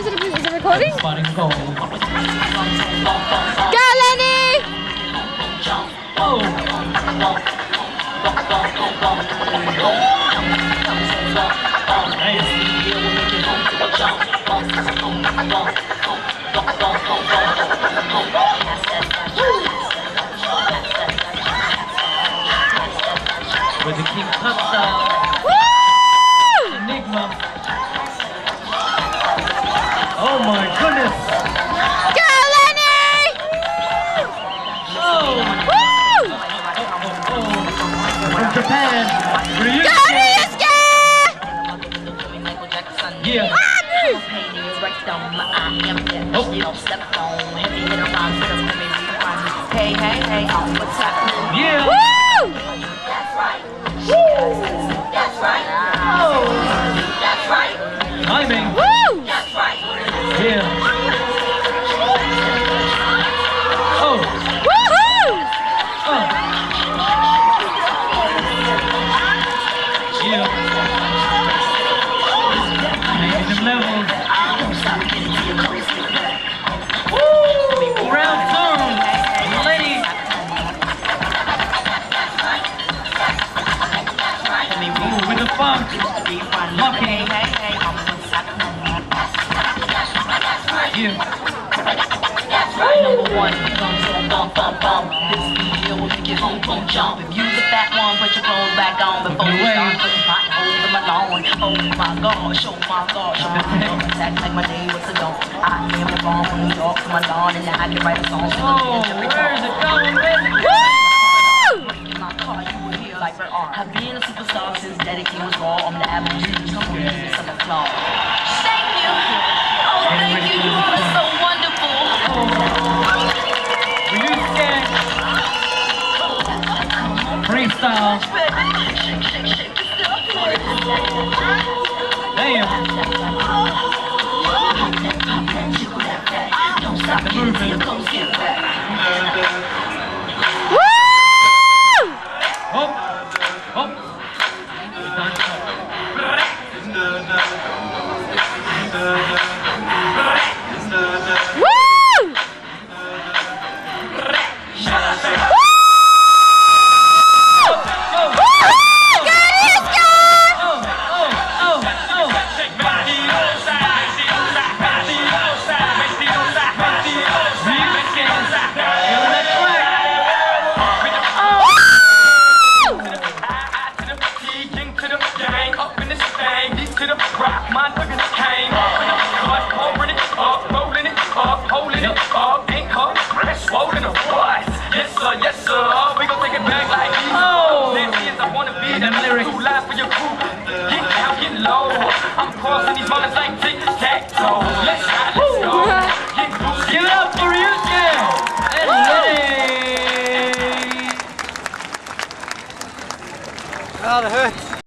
Is it recording? Spotting gold. Go, Lenny! Oh! With the King Pasta. Woo! Enigma. Oh my goodness! Go, Lenny! Oh! Woo! From Japan, Go, Ryusuke! Ryusuke! Yeah. Hey, hey, hey, what's happening? Yeah. Woo! That's right. Oh! That's right. Timing. Woo! That's right. Yeah. Oh! Woohoo! Oh! Yeah. Making them levels. Woo! Round turn. Lenny. Ooh, with the funk. Lucky. Yeah. Number one, bum, bum, bum. This video will make you boom, boom, jump. If you the fat one, put your clothes back on before you start putting potholes in my lawn. Oh my gosh, oh my gosh, oh my gosh. Act like my day was a dawn. I am the bomb from New York to my lawn, and I can write a song. Oh, where's it going, Lenny? Woo! In my car, you will hear like I've been a superstar since Daddy King was raw on the avenue. Come on, use some applause. Thank you. Oh, thank you. You are so wonderful. Ryusuke. Freestyle. Damn. The movement. Woo! Oh. Oh. Woo! Yes sir, we gon' take it back like these. Oh! I wanna be And them lyrics. too loud for your crew. Get down, get low. I'm crossing these lines like tic-tac-toe. Let's